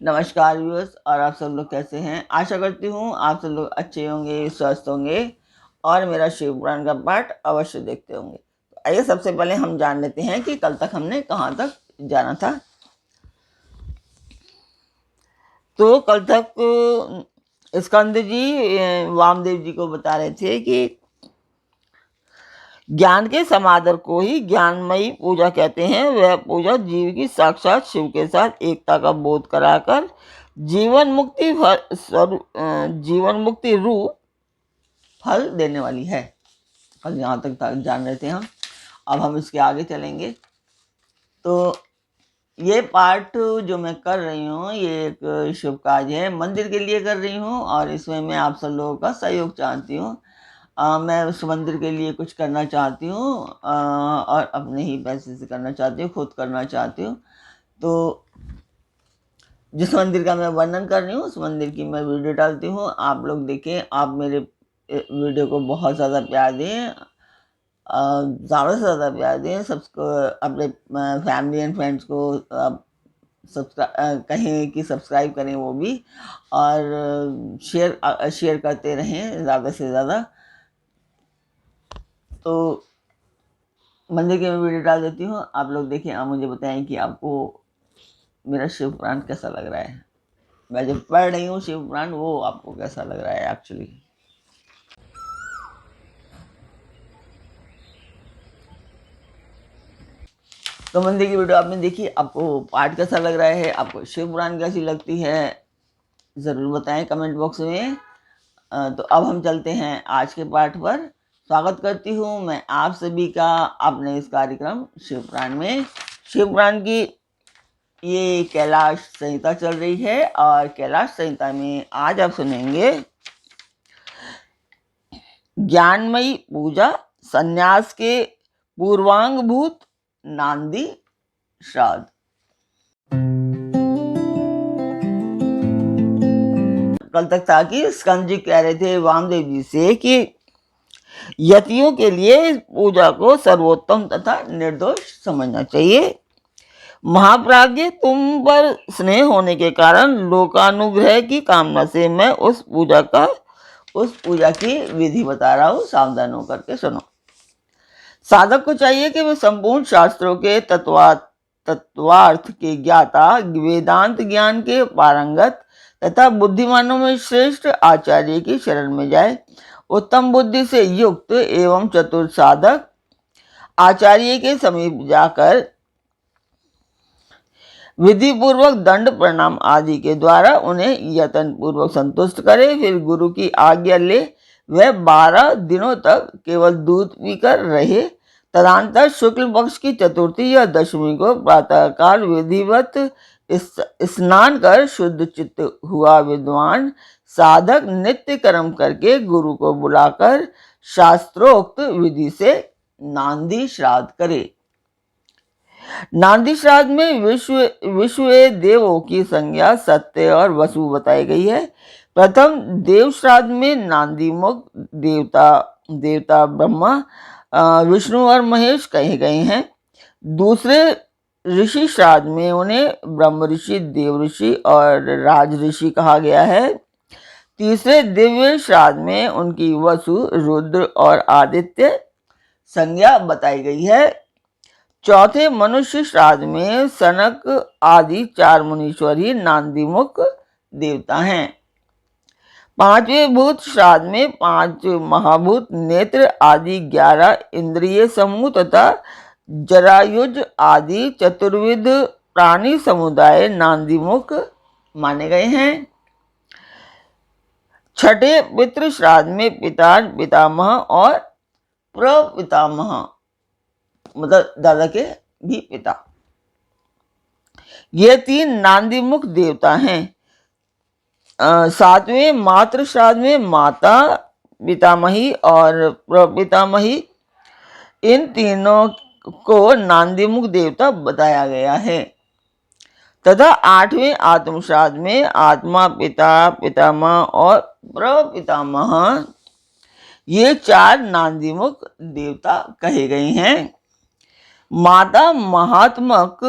नमस्कार व्यूअर्स, और आप सब लोग कैसे हैं। आशा करती हूँ आप सब लोग अच्छे होंगे, स्वस्थ होंगे और मेरा शिव पुराण का पाठ अवश्य देखते होंगे। तो आइए सबसे पहले हम जान लेते हैं कि कल तक हमने कहाँ तक जाना था। तो कल तक स्कंद जी वामदेव जी को बता रहे थे कि ज्ञान के समादर को ही ज्ञानमयी पूजा कहते हैं। वह पूजा जीव की साक्षात शिव के साथ एकता का बोध कराकर जीवन मुक्ति रूप फल देने वाली है। कल यहाँ तक जान रहे थे हम। अब हम इसके आगे चलेंगे। तो ये पाठ जो मैं कर रही हूँ, ये एक शुभ कार्य है, मंदिर के लिए कर रही हूँ और इसमें मैं आप सब लोगों का सहयोग चाहती हूँ। मैं उस मंदिर के लिए कुछ करना चाहती हूँ और अपने ही पैसे से करना चाहती हूँ, खुद करना चाहती हूँ। तो जिस मंदिर का मैं वर्णन कर रही हूँ उस मंदिर की मैं वीडियो डालती हूँ, आप लोग देखें। आप मेरे वीडियो को बहुत ज़्यादा प्यार दें, ज़्यादा से ज़्यादा प्यार दें। सबको, अपने फैमिली एंड फ्रेंड्स को सब्सक्राइब कहें कि सब्सक्राइब करें वो भी, और शेयर करते रहें ज़्यादा से ज़्यादा। तो मंदिर की मैं वीडियो डाल देती हूँ, आप लोग देखें। आप मुझे बताएं कि आपको मेरा शिव पुराण कैसा लग रहा है। मैं जो पढ़ रही हूँ शिव पुराण, वो आपको कैसा लग रहा है एक्चुअली। तो मंदिर की वीडियो आपने देखी, आपको पाठ कैसा लग रहा है, आपको शिव पुराण कैसी लगती है, ज़रूर बताएं कमेंट बॉक्स में। तो अब हम चलते हैं आज के पाठ पर। स्वागत करती हूँ मैं आप सभी का अपने इस कार्यक्रम शिव पुराण में। शिव पुराण की ये कैलाश संहिता चल रही है और कैलाश संहिता में आज आप सुनेंगे ज्ञानमयी पूजा, संन्यास के पूर्वांगभूत नांदी श्राद्ध। कल तक था कि स्कंद जी कह रहे थे वामदेव जी से कि यतियों के लिए इस पूजा को सर्वोत्तम तथा निर्दोष समझना चाहिए। महाप्राज्ञ, तुम पर स्नेह होने के कारण लोकानुग्रह की कामना से मैं उस पूजा की विधि बता रहा हूँ, सावधान होकर के सुनो। साधक को चाहिए कि वह संपूर्ण शास्त्रों के तत्वार्थ के ज्ञाता, वेदांत ज्ञान के पारंगत तथा बुद्धिमानों में श्रेष्ठ आचार्य की शरण में जाए। उत्तम बुद्धि से युक्त एवं चतुर साधक आचार्य के समीप जाकर विधि पूर्वक दंड प्रणाम आदि के द्वारा उन्हें यत्न पूर्वक संतुष्ट करे। फिर गुरु की आज्ञा ले वह 12 दिनों तक केवल दूध पीकर रहे। तदंतर शुक्ल पक्ष की चतुर्थी या दशमी को प्रातःकाल विधिवत स्नान कर शुद्ध चित्त हुआ विद्वान साधक नित्य कर्म करके गुरु को बुलाकर शास्त्रोक्त विधि से नांदी श्राद्ध करे। नांदी श्राद्ध में विश्व देवों की संज्ञा सत्य और वसु बताई गई है। प्रथम देव श्राद्ध में नांदी मुख देवता ब्रह्मा, विष्णु और महेश कहे गए हैं। दूसरे ऋषि श्राद्ध में उन्हें ब्रह्म ऋषि, देव ऋषि और राज ऋषि कहा गया है। तीसरे दिव्य श्राद्ध में उनकी वसु, रुद्र और आदित्य संज्ञा बताई गई है। चौथे मनुष्य श्राद्ध में सनक आदि 4 मुनीश्वर ही नांदीमुख देवता हैं। पांचवें भूत श्राद्ध में 5 महाभूत, नेत्र आदि 11 इंद्रिय समूह तथा जरायुज आदि चतुर्विध प्राणी समुदाय नांदीमुख माने गए हैं। छठे पितृ श्राद्ध में पिता, पितामह और प्रपितामह, मतलब दादा के भी पिता, ये 3 नांदीमुख देवता हैं। 7वें मातृ श्राद्ध में माता, पितामही और प्रपितामही, इन तीनों को नांदीमुख देवता बताया गया है। तथा 8वें आत्म श्राद्ध में आत्मा, पिता, पितामह और प्रपितामह, ये 4 नांदीमुख देवता कहे गए हैं। माता महात्मक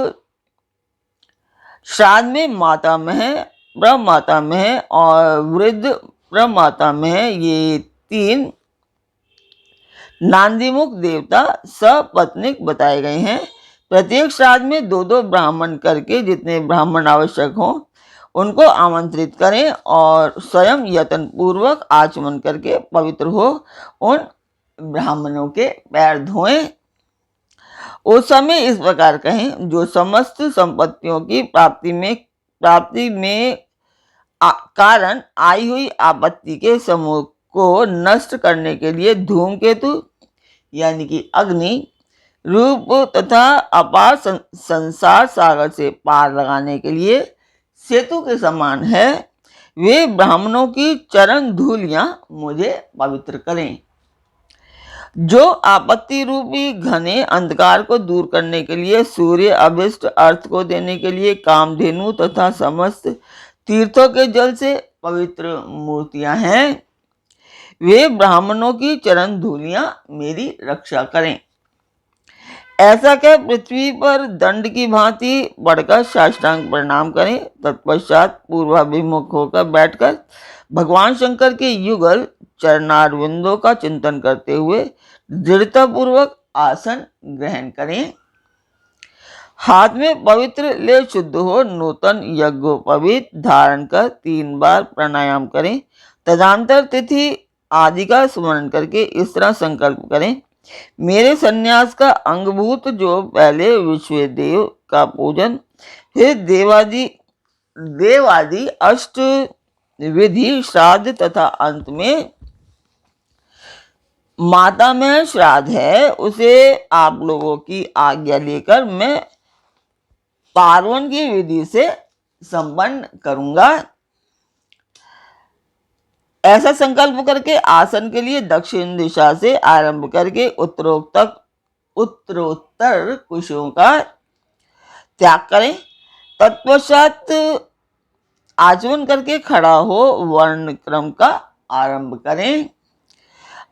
श्राद्ध में मातामह, प्रमातामह और वृद्ध प्रमातामह, ये 3 नांदीमुख देवता सपत्नीक बताए गए हैं। प्रत्येक श्राद्ध में 2-2 ब्राह्मण करके, जितने ब्राह्मण आवश्यक हों उनको आमंत्रित करें और स्वयं यत्न पूर्वक आचमन करके पवित्र हो उन ब्राह्मणों के पैर धोएं। उस समय इस प्रकार कहें, जो समस्त संपत्तियों की प्राप्ति में कारण आई हुई आपत्ति के समूह को नष्ट करने के लिए धूमकेतु यानी कि अग्नि रूप तथा अपार संसार सागर से पार लगाने के लिए सेतु के समान है, वे ब्राह्मणों की चरण धूलियां मुझे पवित्र करें। जो आपत्ति रूपी घने अंधकार को दूर करने के लिए सूर्य अभिष्ट अर्थ को देने के लिए कामधेनु तथा समस्त तीर्थों के जल से पवित्र मूर्तियां हैं, वे ब्राह्मणों की चरण धूलियां मेरी रक्षा करें। ऐसा कह पृथ्वी पर दंड की भांति पड़कर साष्टांग प्रणाम करें। तत्पश्चात पूर्वाभिमुख होकर बैठकर भगवान शंकर के युगल चरणारविंदों का चिंतन करते हुए दृढ़ता पूर्वक आसन ग्रहण करें। हाथ में पवित्र ले शुद्ध हो नूतन यज्ञोपवीत धारण कर 3 बार प्राणायाम करें। तदंतर तिथि आदि का स्मरण करके इस तरह संकल्प करें, मेरे सन्यास का अंगभूत जो पहले विश्व देव का पूजन, फिर देवादि अष्ट विधि श्राद्ध तथा अंत में माता में श्राद्ध है, उसे आप लोगों की आज्ञा लेकर मैं पार्वन की विधि से संपन्न करूंगा। ऐसा संकल्प करके आसन के लिए दक्षिण दिशा से आरंभ करके उत्तरोत्तर कुशों का त्याग करें। तत्पश्चात आचमन करके खड़ा हो वर्ण क्रम का आरंभ करें।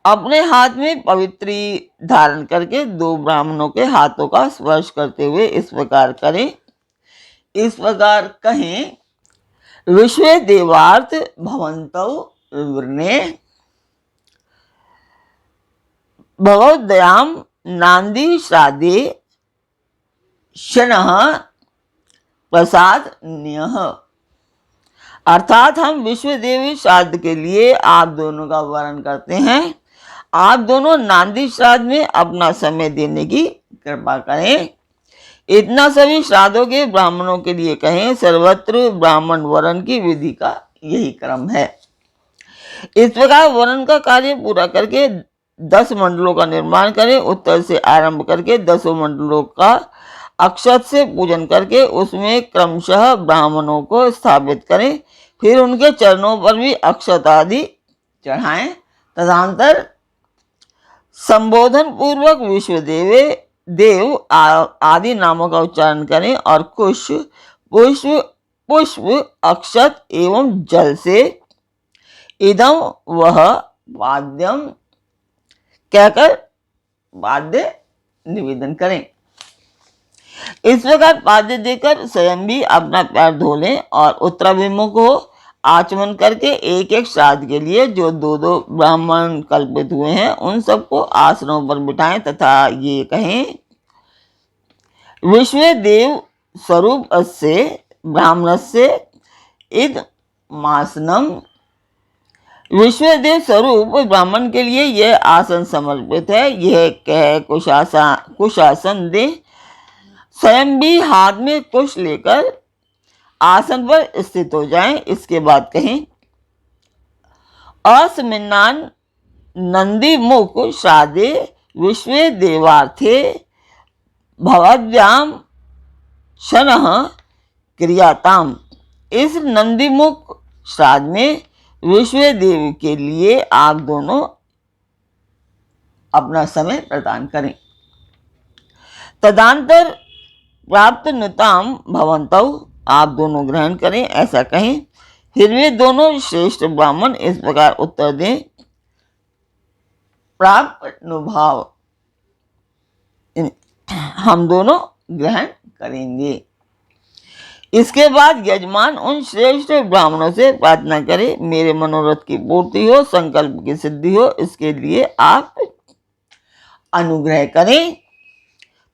अपने हाथ में पवित्री धारण करके 2 ब्राह्मणों के हाथों का स्पर्श करते हुए इस प्रकार करें, इस प्रकार कहें, विश्व देवार्थ भवन्तौ वृणे भगवद्दयाम नांदी श्राद्धे शनः प्रसाद न्यः। अर्थात हम विश्व देवी श्राद्ध के लिए आप दोनों का वर्ण करते हैं। आप दोनों नांदी श्राद्ध में अपना समय देने की कृपा करें। इतना सभी श्राद्धों के ब्राह्मणों के लिए कहें। सर्वत्र ब्राह्मण वर्ण की विधि का यही क्रम है। इस प्रकार वर्ण का कार्य पूरा करके 10 मंडलों का निर्माण करें। उत्तर से आरंभ करके 10 मंडलों का अक्षत से पूजन करके उसमें क्रमशः ब्राह्मणों को स्थापित करें। फिर उनके चरणों पर भी अक्षत आदि चढ़ाएं। तदंतर संबोधन पूर्वक विश्व देव आदि नामों का उच्चारण करें और कुश पुष्प अक्षत एवं जल से इदम वह वाद्यम कहकर वाद्य निवेदन करें। इस प्रकार पाद्य देकर स्वयं भी अपना पैर धो लें और उत्तराभिमुख हो आचमन करके एक एक श्राद्ध के लिए जो 2-2 ब्राह्मण कल्पित हुए हैं उन सबको आसनों पर बिठाएं तथा ये कहें, विश्व देव स्वरूप से ब्राह्मणस्य इद मासनम। विश्वदेव स्वरूप ब्राह्मण के लिए यह आसन समर्पित है। यह कह कुशासन दे। स्वयं भी हाथ में कुश लेकर आसन पर स्थित हो जाएं। इसके बाद कहें, अस्मिन्नान नंदी मुख श्राद्धे विश्व देवार्थे भवद्भ्याम शनः क्रियाताम। इस नंदीमुख श्राद्ध में विश्व देव के लिए आप दोनों अपना समय प्रदान करें। तदंतर प्राप्त नुताम भवन्तौ, आप दोनों ग्रहण करें, ऐसा कहें। फिर वे दोनों श्रेष्ठ ब्राह्मण इस प्रकार उत्तर दें, प्राप्त नुभाव, हम दोनों ग्रहण करेंगे। इसके बाद यजमान उन श्रेष्ठ ब्राह्मणों से प्रार्थना करे, मेरे मनोरथ की पूर्ति हो, संकल्प की सिद्धि हो, इसके लिए आप अनुग्रह करें।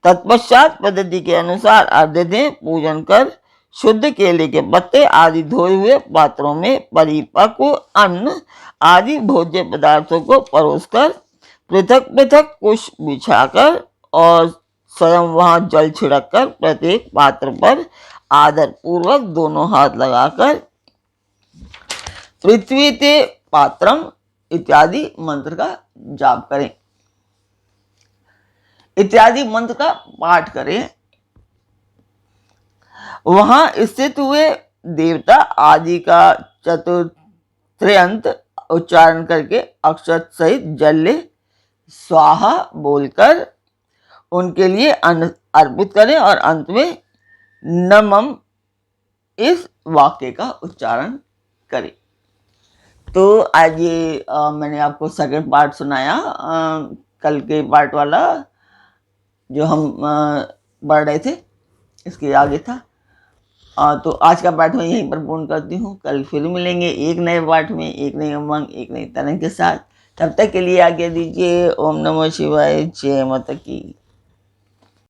तत्पश्चात पद्धति के अनुसार अर्घ्य दें। पूजन कर शुद्ध केले के पत्ते आदि धोए हुए पात्रों में परिपक्व अन्न आदि भोज्य पदार्थों को परोसकर पृथक पृथक कुश बिछाकर और स्वयं वहां जल छिड़क कर प्रत्येक पात्र पर आदर पूर्वक दोनों हाथ लगाकर पृथ्वी ते पात्रम इत्यादि मंत्र का जाप करें, इत्यादि मंत्र का पाठ करें। वहां स्थित हुए देवता आदि का चतुर्थ्यंत उच्चारण करके अक्षत सहित जल ले स्वाहा बोलकर उनके लिए अन्न अर्पित करें और अंत में नमम इस वाक्य का उच्चारण करें। तो आज ये मैंने आपको सेकंड पार्ट सुनाया, कल के पार्ट वाला जो हम पढ़ रहे थे इसके आगे था। तो आज का पाठ मैं यहीं पर पूर्ण करती हूँ। कल फिर मिलेंगे एक नए पाठ में, एक नई उमंग, एक नई तरंग के साथ। तब तक के लिए आज्ञा दीजिए। ओम नमः शिवाय। जय माता की।